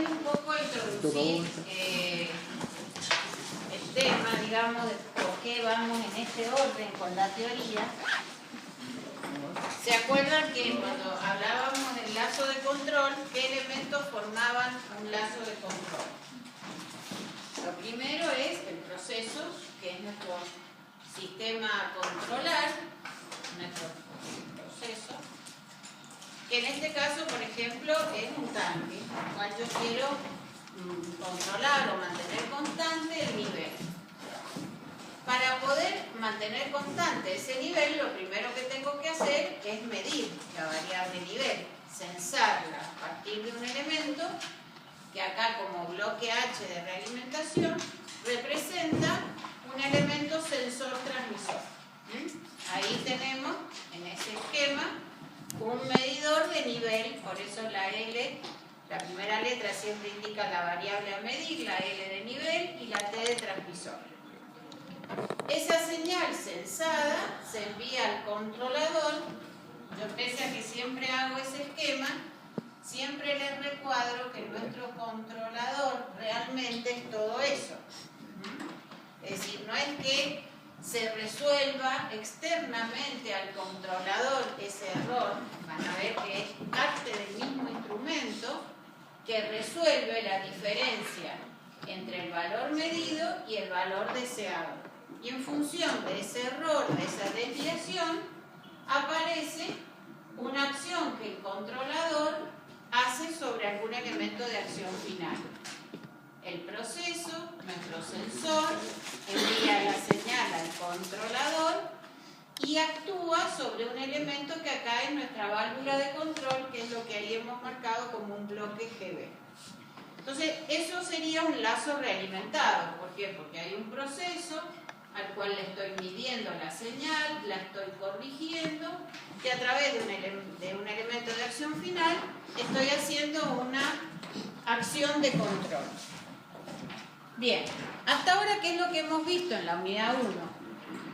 queriendo un poco introducir el tema, digamos, de por qué vamos en este orden con la teoría. ¿Se acuerdan que cuando hablábamos del lazo de control, qué elementos formaban un lazo de control? Lo primero es el proceso, que es nuestro sistema controlar, nuestro proceso, que en este caso, por ejemplo, es un tanque, el cual yo quiero controlar o mantener constante el nivel. Para poder mantener constante ese nivel, lo primero que tengo que hacer es medir la variable nivel, censarla a partir de un elemento que acá como bloque H de realimentación representa un elemento sensor-transmisor. Ahí tenemos en ese esquema un medidor de nivel, por eso la L, la primera letra siempre indica la variable a medir, la L de nivel y la T de transmisor. Esa señal censada se envía al controlador. Yo pese a que siempre hago ese esquema, siempre les recuadro que nuestro controlador realmente es todo eso. Es decir, no es que se resuelva externamente al controlador ese error, van a ver que es parte del mismo instrumento que resuelve la diferencia entre el valor medido y el valor deseado. Y en función de ese error, de esa desviación, aparece una acción que el controlador hace sobre algún elemento de acción final. El proceso, nuestro sensor, envía la señal al controlador y actúa sobre un elemento que acá es nuestra válvula de control, que es lo que ahí hemos marcado como un bloque GB. Entonces, eso sería un lazo realimentado. ¿Por qué? Porque hay un proceso al cual le estoy midiendo la señal, la estoy corrigiendo, y a través de un elemento de acción final estoy haciendo una acción de control. Bien, hasta ahora, ¿qué es lo que hemos visto en la unidad 1?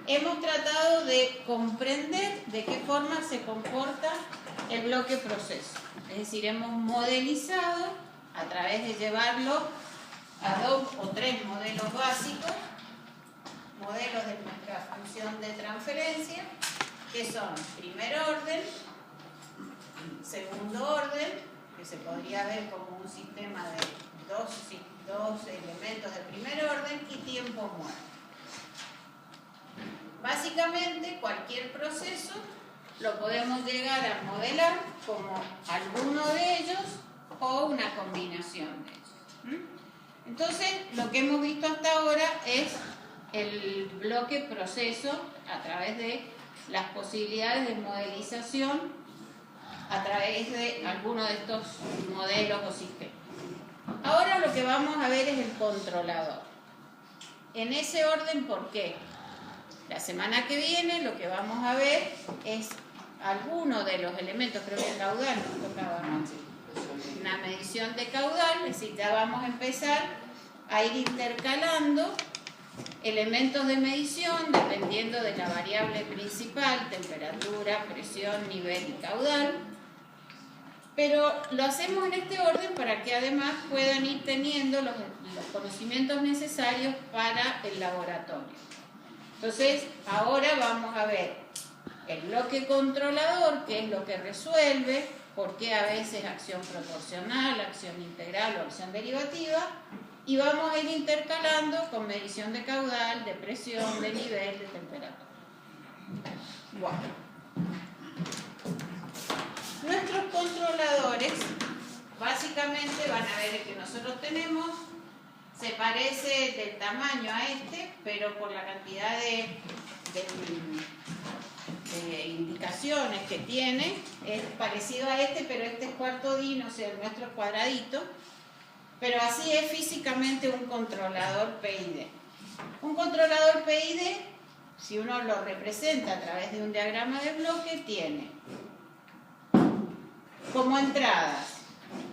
Hemos tratado de comprender de qué forma se comporta el bloque proceso. Es decir, hemos modelizado a través de llevarlo a 2 o 3 modelos básicos, modelos de nuestra función de transferencia, que son primer orden, segundo orden, que se podría ver como un sistema de dos elementos de primer orden, y tiempo muerto. Básicamente, cualquier proceso lo podemos llegar a modelar como alguno de ellos o una combinación de ellos. Entonces, lo que hemos visto hasta ahora es el bloque proceso a través de las posibilidades de modelización a través de alguno de estos modelos o sistemas. Ahora lo que vamos a ver es el controlador. En ese orden, ¿por qué? La semana que viene lo que vamos a ver es alguno de los elementos, creo que el caudal nos tocaba, ¿no? Una medición de caudal, es decir, ya vamos a empezar a ir intercalando elementos de medición dependiendo de la variable principal, temperatura, presión, nivel y caudal. Pero lo hacemos en este orden para que además puedan ir teniendo los conocimientos necesarios para el laboratorio. Entonces, ahora vamos a ver el bloque controlador, que es lo que resuelve, por qué a veces acción proporcional, acción integral o acción derivativa, y vamos a ir intercalando con medición de caudal, de presión, de nivel, de temperatura. Bueno. Nuestros controladores, básicamente van a ver el que nosotros tenemos, se parece del tamaño a este, pero por la cantidad de indicaciones que tiene, es parecido a este, pero este es cuarto D, no sé, el nuestro es cuadradito, pero así es físicamente un controlador PID. Un controlador PID, si uno lo representa a través de un diagrama de bloque, tiene como entradas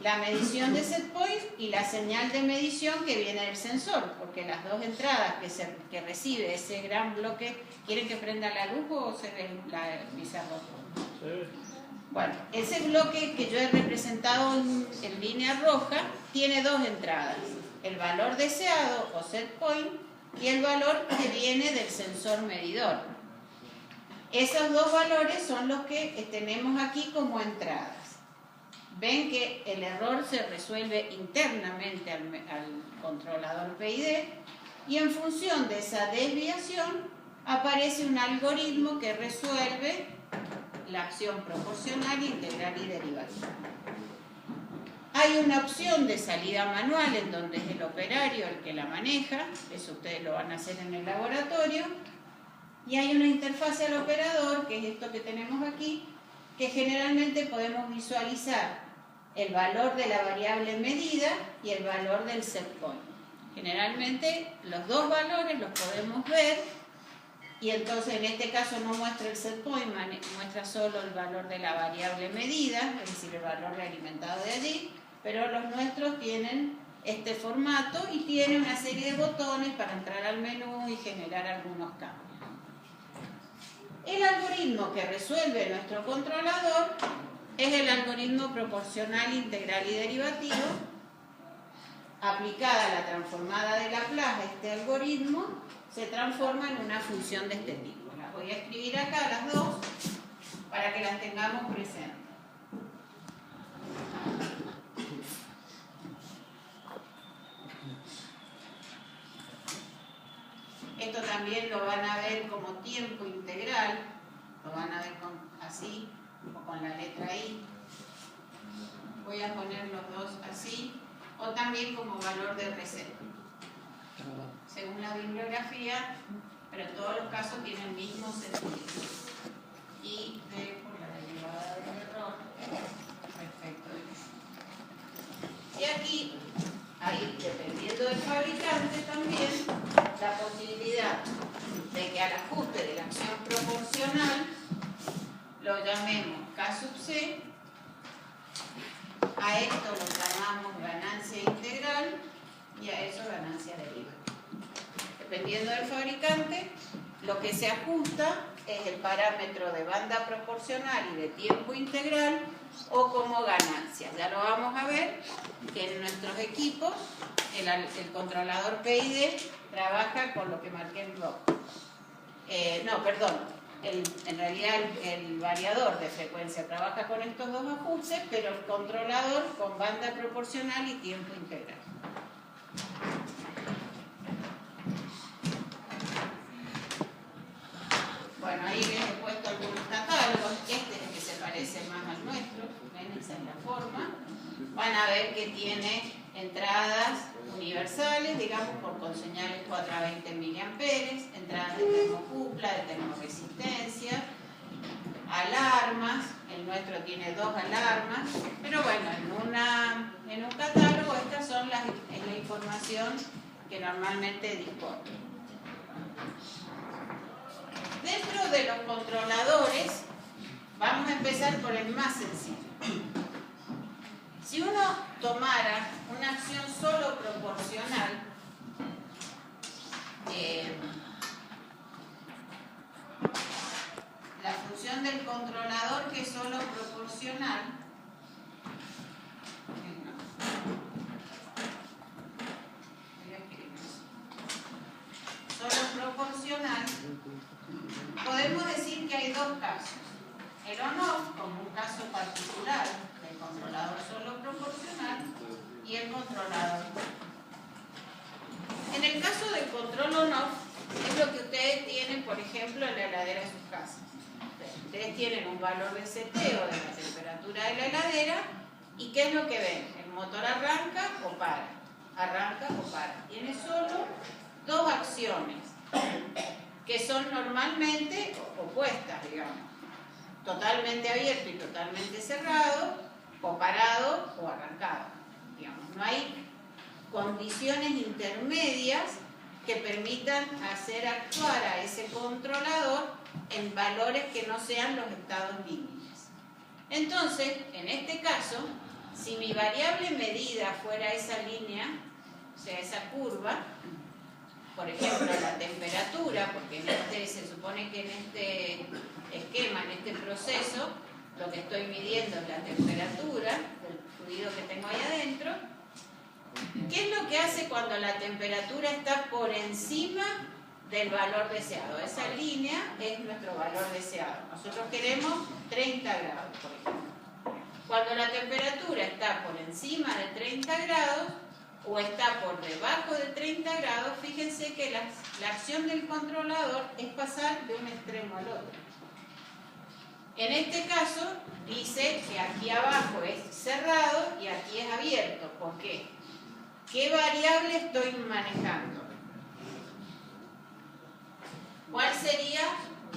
la medición de set point y la señal de medición que viene del sensor, porque las dos entradas que recibe ese gran bloque. ¿Quieren que prenda la luz o se ve la pizarra? Sí. Bueno, ese bloque que yo he representado en línea roja tiene dos entradas, el valor deseado o set point y el valor que viene del sensor medidor. Esos dos valores son los que tenemos aquí como entradas. Ven que el error se resuelve internamente al controlador PID y en función de esa desviación aparece un algoritmo que resuelve la acción proporcional, integral y derivativa. Hay una opción de salida manual en donde es el operario el que la maneja, eso ustedes lo van a hacer en el laboratorio, y hay una interfase al operador, que es esto que tenemos aquí, que generalmente podemos visualizar el valor de la variable medida y el valor del set point. Generalmente los dos valores los podemos ver y entonces en este caso no muestra el set point, muestra solo el valor de la variable medida, es decir, el valor realimentado de allí, pero los nuestros tienen este formato y tiene una serie de botones para entrar al menú y generar algunos cambios. El algoritmo que resuelve nuestro controlador es el algoritmo proporcional, integral y derivativo. Aplicada a la transformada de Laplace, este algoritmo se transforma en una función de este tipo. Las voy a escribir acá las dos para que las tengamos presentes. Esto también lo van a ver como tiempo integral, lo van a ver así o con la letra I. Voy a poner los dos así, o también como valor de receta. Según la bibliografía, pero en todos los casos tienen el mismo sentido. Y D por la derivada del error respecto de eso. Y aquí hay, dependiendo del fabricante también, la posibilidad de que al ajuste de la acción proporcional lo llamemos K sub C, a esto lo llamamos ganancia integral y a eso ganancia derivativa. Dependiendo del fabricante, lo que se ajusta es el parámetro de banda proporcional y de tiempo integral o como ganancia. Ya lo vamos a ver que en nuestros equipos el controlador PID trabaja con lo que marqué en rojo. En realidad el variador de frecuencia trabaja con estos dos ajustes, pero el controlador con banda proporcional y tiempo integral. Bueno, ahí les he puesto algunos catálogos. Este es el que se parece más al nuestro. ¿Ven? Esa es la forma. Van a ver que tiene entradas universales, digamos, con señales 4 a 20 miliamperes, entradas de termocupla, de termoresistencia, alarmas. El nuestro tiene 2 alarmas, pero bueno, en un catálogo estas son la información que normalmente dispone. Dentro de los controladores, vamos a empezar por el más sencillo. Si uno tomara una acción solo proporcional, la función del controlador que es solo proporcional, podemos decir que hay dos casos. El on-off como un caso particular del controlador solo proporcional y el controlador. En el caso del control on-off es lo que ustedes tienen, por ejemplo, en la heladera de sus casas. Ustedes tienen un valor de seteo de la temperatura de la heladera y ¿qué es lo que ven? El motor arranca o para. Arranca o para. Tiene solo dos acciones que son normalmente opuestas, digamos. Totalmente abierto y totalmente cerrado, o parado o arrancado. Digamos, no hay condiciones intermedias que permitan hacer actuar a ese controlador en valores que no sean los estados límites. Entonces, en este caso, si mi variable medida fuera esa línea, o sea, esa curva, por ejemplo, la temperatura, porque se supone que en este esquema, en este proceso, lo que estoy midiendo es la temperatura del fluido que tengo ahí adentro. ¿Qué es lo que hace cuando la temperatura está por encima del valor deseado? Esa línea es nuestro valor deseado. Nosotros queremos 30 grados, por ejemplo. Cuando la temperatura está por encima de 30 grados o está por debajo de 30 grados, fíjense que la acción del controlador es pasar de un extremo al otro. En este caso, dice que aquí abajo es cerrado y aquí es abierto. ¿Por qué? ¿Qué variable estoy manejando? ¿Cuál sería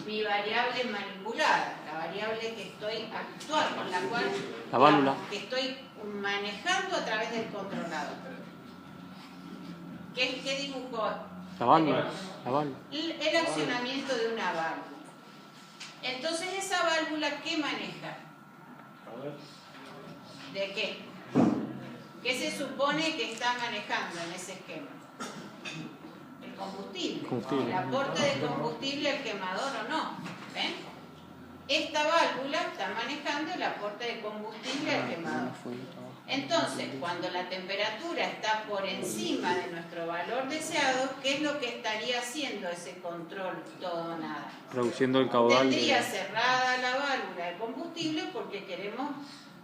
mi variable manipulada? La variable que estoy actual, con la cual la válvula que estoy manejando a través del controlador. ¿Qué dibujó? La válvula. El accionamiento de una válvula. Entonces, ¿esa válvula qué maneja? ¿De qué? ¿Qué se supone que está manejando en ese esquema? El combustible. El aporte de combustible al quemador o no. ¿Ven? Esta válvula está manejando el aporte de combustible al quemador. Entonces, cuando la temperatura está por encima de nuestro valor deseado, ¿qué es lo que estaría haciendo ese control todo o nada? Reduciendo el caudal. Tendría cerrada la válvula de combustible porque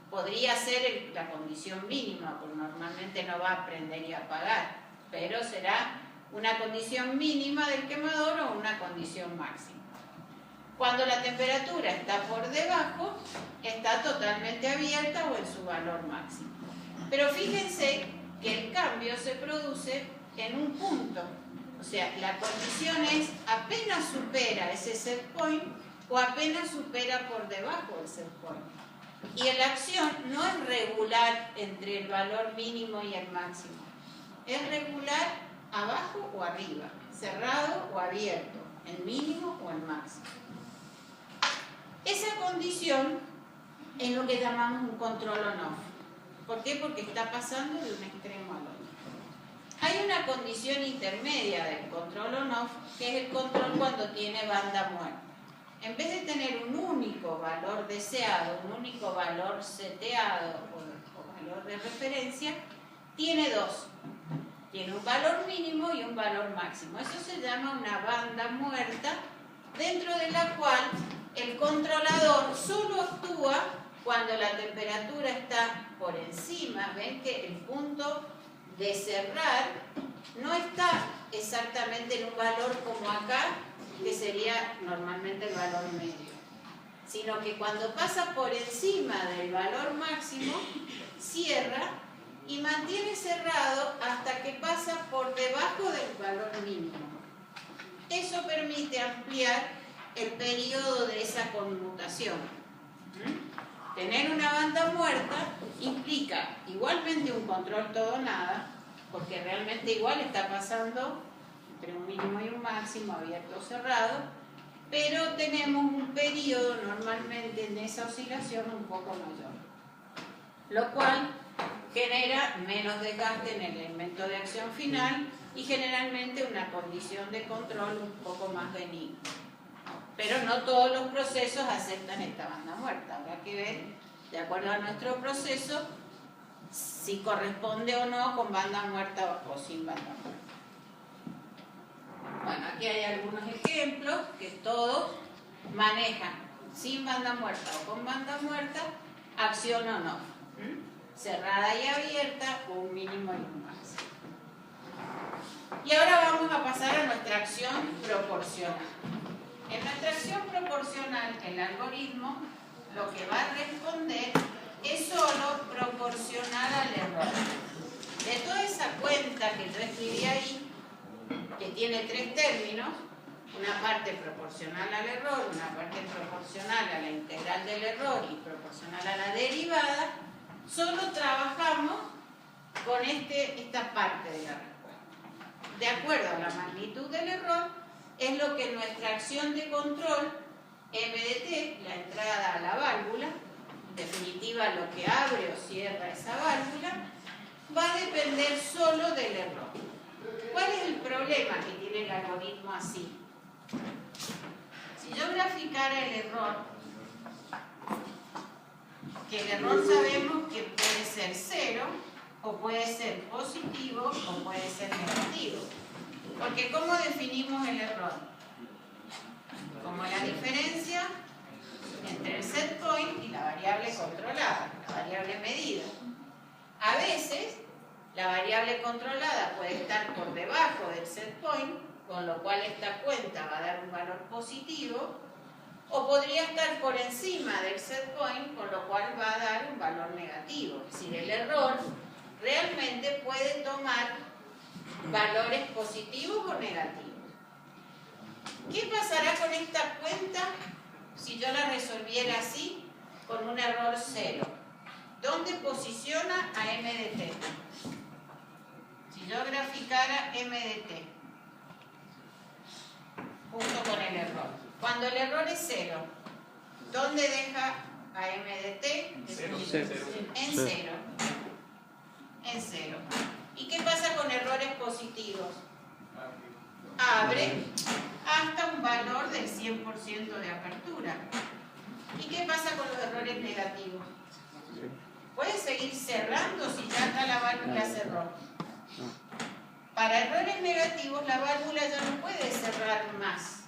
podría ser la condición mínima, porque normalmente no va a prender y apagar, pero será una condición mínima del quemador o una condición máxima. Cuando la temperatura está por debajo, está totalmente abierta o en su valor máximo. Pero fíjense que el cambio se produce en un punto. O sea, la condición es apenas supera ese set point o apenas supera por debajo del set point. Y la acción no es regular entre el valor mínimo y el máximo. Es regular abajo o arriba, cerrado o abierto, el mínimo o el máximo. Esa condición es lo que llamamos un control on-off. ¿Por qué? Porque está pasando de un extremo al otro. Hay una condición intermedia del control on-off, que es el control cuando tiene banda muerta. En vez de tener un único valor deseado, un único valor seteado o valor de referencia, tiene dos. Tiene un valor mínimo y un valor máximo. Eso se llama una banda muerta, dentro de la cual el controlador solo actúa cuando la temperatura está por encima. Ven que el punto de cerrar no está exactamente en un valor como acá, que sería normalmente el valor medio, sino que cuando pasa por encima del valor máximo, cierra y mantiene cerrado hasta que pasa por debajo del valor mínimo. Eso permite ampliar el periodo de esa conmutación. Tener una banda muerta implica igualmente un control todo o nada, porque realmente igual está pasando entre un mínimo y un máximo, abierto o cerrado, pero tenemos un periodo normalmente en esa oscilación un poco mayor, lo cual genera menos desgaste en el elemento de acción final y generalmente una condición de control un poco más benigna. Pero no todos los procesos aceptan esta banda muerta. Habrá que ver, de acuerdo a nuestro proceso, si corresponde o no con banda muerta o sin banda muerta. Bueno, aquí hay algunos ejemplos que todos manejan sin banda muerta o con banda muerta, acción o no. Cerrada y abierta, un mínimo y un máximo. Y ahora vamos a pasar a nuestra acción proporcional. En nuestra acción proporcional, el algoritmo lo que va a responder es solo proporcional al error. De toda esa cuenta que yo escribí ahí, que tiene tres términos, una parte proporcional al error, una parte proporcional a la integral del error y proporcional a la derivada, solo trabajamos con esta parte de la respuesta. De acuerdo a la magnitud del error, es lo que nuestra acción de control, MDT, la entrada a la válvula, en definitiva lo que abre o cierra esa válvula, va a depender solo del error. ¿Cuál es el problema que tiene el algoritmo así? Si yo graficara el error que el error sabemos que puede ser 0, o puede ser positivo, o puede ser negativo. Porque ¿cómo definimos el error? Como la diferencia entre el set point y la variable controlada, la variable medida. A veces, la variable controlada puede estar por debajo del set point, con lo cual esta cuenta va a dar un valor positivo, o podría estar por encima del set point, con lo cual va a dar un valor negativo. Es decir, el error realmente puede tomar valores positivos o negativos. ¿Qué pasará con esta cuenta si yo la resolviera así, con un error 0? ¿Dónde posiciona a m de t? Si yo graficara m de t junto con el error. Cuando el error es 0, ¿dónde deja a m de t? En 0. En 0. ¿Y qué pasa con errores positivos? Abre hasta un valor del 100% de apertura. ¿Y qué pasa con los errores negativos? Puede seguir cerrando si ya está la válvula cerró. Para errores negativos la válvula ya no puede cerrar más.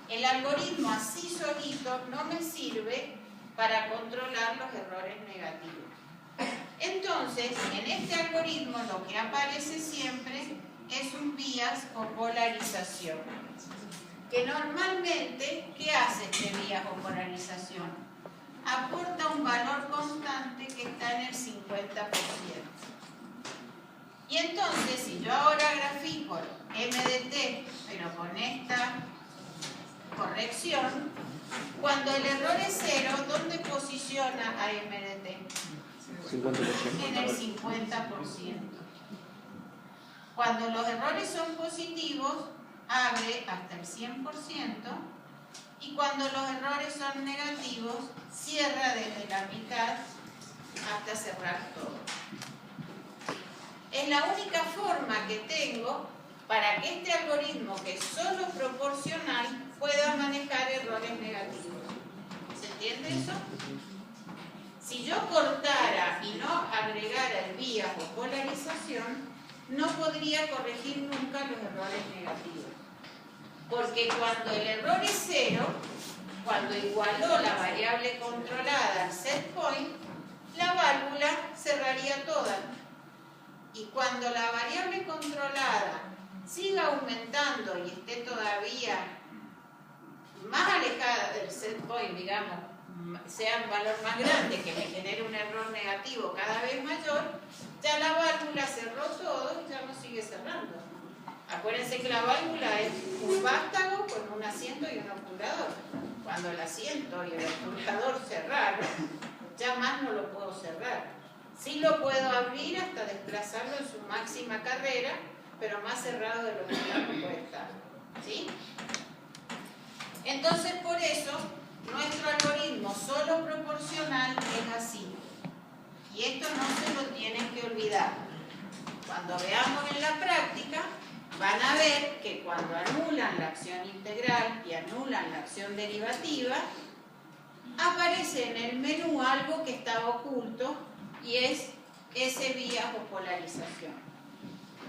El algoritmo así solito no me sirve para controlar los errores negativos. Entonces, en este algoritmo lo que aparece siempre es un bias o polarización. Que normalmente, ¿qué hace este bias o polarización? Aporta un valor constante que está en el 50%. Y entonces, si yo ahora grafico m de t, pero con esta corrección, cuando el error es 0, ¿dónde posiciona a m de t? 50%. En el 50%. Cuando los errores son positivos, abre hasta el 100%, y cuando los errores son negativos, cierra desde la mitad hasta cerrar todo. Es la única forma que tengo para que este algoritmo, que es solo proporcional, pueda manejar errores negativos. ¿Se entiende eso? Si yo cortara y no agregara el bias o polarización, no podría corregir nunca los errores negativos. Porque cuando el error es 0, cuando igualó la variable controlada al set point, la válvula cerraría toda. Y cuando la variable controlada siga aumentando y esté todavía más alejada del set point, digamos, sea un valor más grande, que me genere un error negativo cada vez mayor, ya la válvula cerró todo y ya no sigue cerrando. Acuérdense que la válvula es un vástago con un asiento y un obturador. Cuando el asiento y el obturador cerraron, ya más no lo puedo cerrar. Sí lo puedo abrir hasta desplazarlo en su máxima carrera, pero más cerrado de lo que ya no puede estar. ¿Sí? Entonces, por eso, nuestro algoritmo solo proporcional es así. Y esto no se lo tienen que olvidar. Cuando veamos en la práctica, van a ver que cuando anulan la acción integral y anulan la acción derivativa, aparece en el menú algo que estaba oculto y es ese bias o polarización.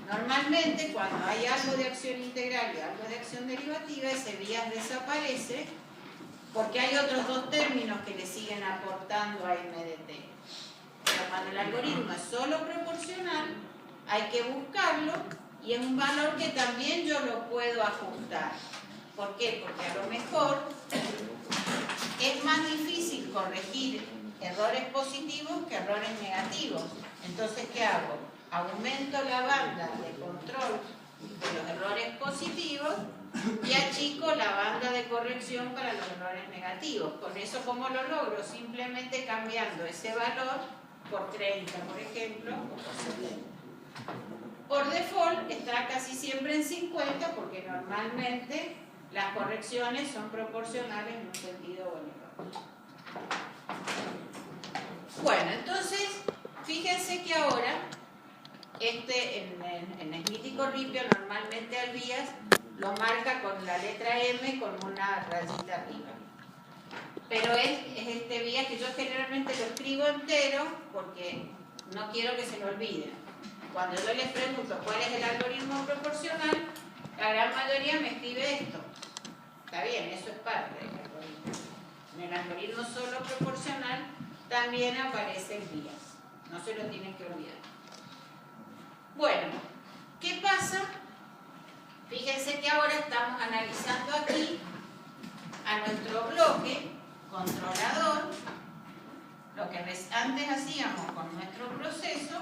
Normalmente, cuando hay algo de acción integral y algo de acción derivativa, ese bias desaparece porque hay otros dos términos que le siguen aportando a m de t. Pero cuando el algoritmo es solo proporcional, hay que buscarlo y es un valor que también yo lo puedo ajustar. ¿Por qué? Porque a lo mejor es más difícil corregir errores positivos que errores negativos. Entonces, ¿qué hago? Aumento la banda de control de los errores positivos y achico la banda de corrección para los errores negativos. Con eso, ¿cómo lo logro? Simplemente cambiando ese valor por 30, por ejemplo, o por 70. Por default está casi siempre en 50 porque normalmente las correcciones son proporcionales en un sentido o en el otro. Bueno, entonces, fíjense que ahora, en Smith y Corripio, normalmente al bias lo marca con la letra M con una rayita arriba. pero es este vía que yo generalmente lo escribo entero porque no quiero que se lo olviden. Cuando yo les pregunto cuál es el algoritmo proporcional, la gran mayoría me escribe esto. Está bien, eso es parte del algoritmo. En el algoritmo solo proporcional también aparecen vías. No se lo tienen que olvidar. Bueno, ¿qué pasa? Fíjense que ahora estamos analizando aquí a nuestro bloque controlador, lo que antes hacíamos con nuestro proceso,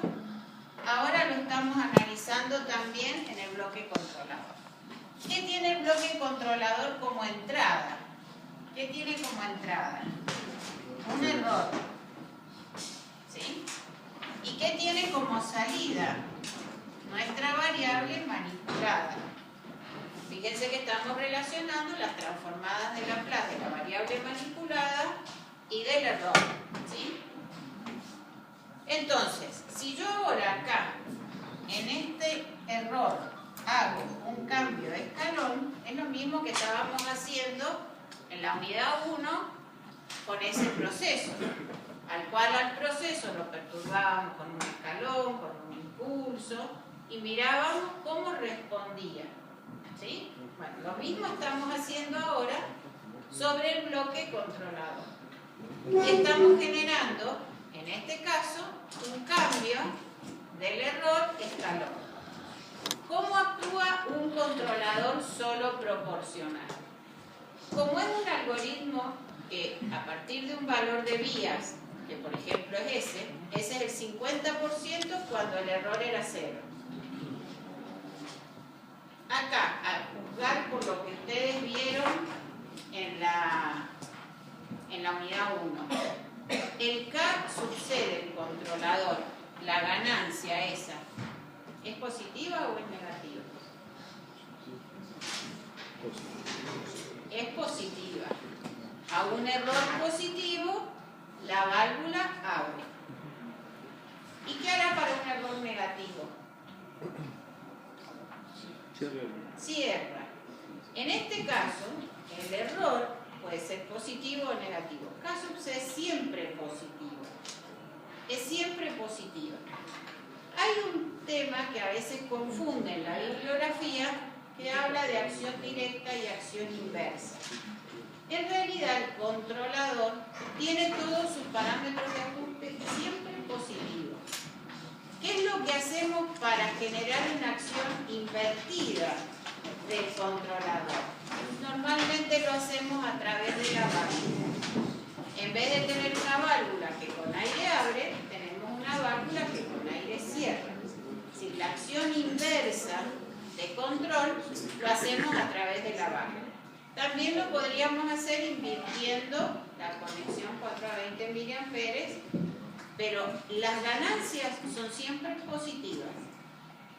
ahora lo estamos analizando también en el bloque controlador. ¿Qué tiene el bloque controlador como entrada? ¿Qué tiene como entrada? Un error. ¿Sí? ¿Y qué tiene como salida? Nuestra variable manipulada. Fíjense que estamos relacionando las transformadas de Laplace de la variable manipulada y del error. ¿Sí? Entonces, si yo ahora acá, en este error, hago un cambio de escalón, es lo mismo que estábamos haciendo en la unidad 1 con ese proceso, al cual al proceso lo perturbábamos con un escalón, con un impulso, y mirábamos cómo respondía. ¿Sí? Bueno, lo mismo estamos haciendo ahora sobre el bloque controlador. Y estamos generando, en este caso, un cambio del error escalón. ¿Cómo actúa un controlador solo proporcional? Como es un algoritmo que a partir de un valor de vías, que por ejemplo es ese es el 50% cuando el error era 0. Acá, a juzgar por lo que ustedes vieron en la unidad 1, el K sub C del controlador, la ganancia esa, ¿es positiva o es negativa? Es positiva. A un error positivo, la válvula abre. ¿Y qué hará para un error negativo? Cierra. En este caso, el error puede ser positivo o negativo. K sub C es siempre positivo. Es siempre positiva. Hay un tema que a veces confunde en la bibliografía que habla de acción directa y acción inversa. En realidad, el controlador tiene todos sus parámetros de ajuste siempre positivos. ¿Qué es lo que hacemos para generar una acción invertida del controlador? Normalmente lo hacemos a través de la válvula. En vez de tener una válvula que con aire abre, tenemos una válvula que con aire cierra. Si la acción inversa de control lo hacemos a través de la válvula. También lo podríamos hacer invirtiendo la conexión 4 a 20 mA, pero las ganancias son siempre positivas.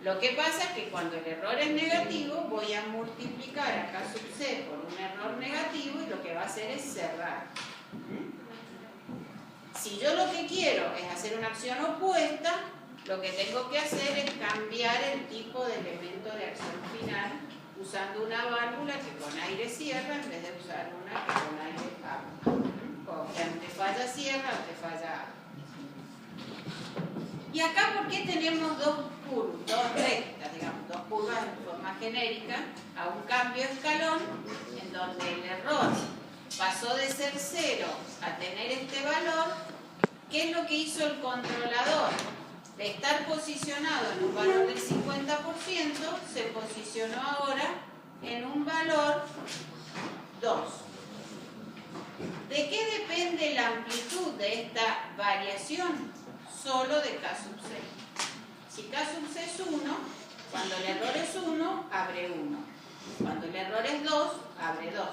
Lo que pasa es que cuando el error es negativo, voy a multiplicar a K sub C por un error negativo y lo que va a hacer es cerrar. Si yo lo que quiero es hacer una acción opuesta, lo que tengo que hacer es cambiar el tipo de elemento de acción final usando una válvula que con aire cierra en vez de usar una que con aire abre. Porque antes falla cierra, antes falla abre. Y acá, ¿por qué tenemos dos rectas, digamos, dos curvas en forma genérica, a un cambio de escalón, en donde el error pasó de ser 0 a tener este valor? ¿Qué es lo que hizo el controlador? De estar posicionado en un valor del 50%, se posicionó ahora en un valor 2. ¿De qué depende la amplitud de esta variación? Solo de K sub C. Si K sub C es 1, cuando el error es 1, abre 1. Cuando el error es 2, abre 2.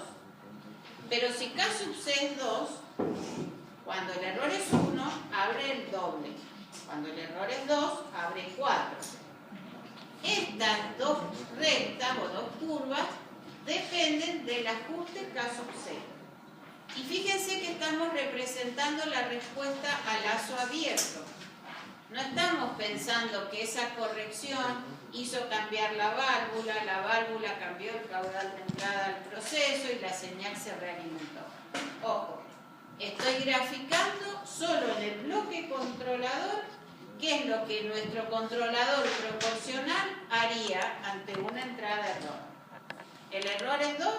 Pero si K sub C es 2, cuando el error es 1, abre el doble. Cuando el error es 2, abre 4. Estas dos rectas o dos curvas dependen del ajuste K sub C. Y fíjense que estamos representando la respuesta a lazo abierto. No estamos pensando que esa corrección hizo cambiar la válvula cambió el caudal de entrada al proceso y la señal se realimentó. Ojo, Estoy graficando solo en el bloque controlador qué es lo que nuestro controlador proporcional haría ante una entrada de error. El error es 2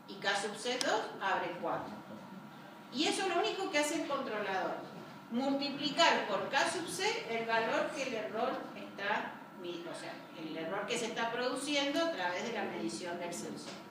y K sub C 2 abre 4. Y eso es lo único que hace el controlador. Multiplicar por K sub C el valor que el error está, o sea, el error que se está produciendo a través de la medición del sensor.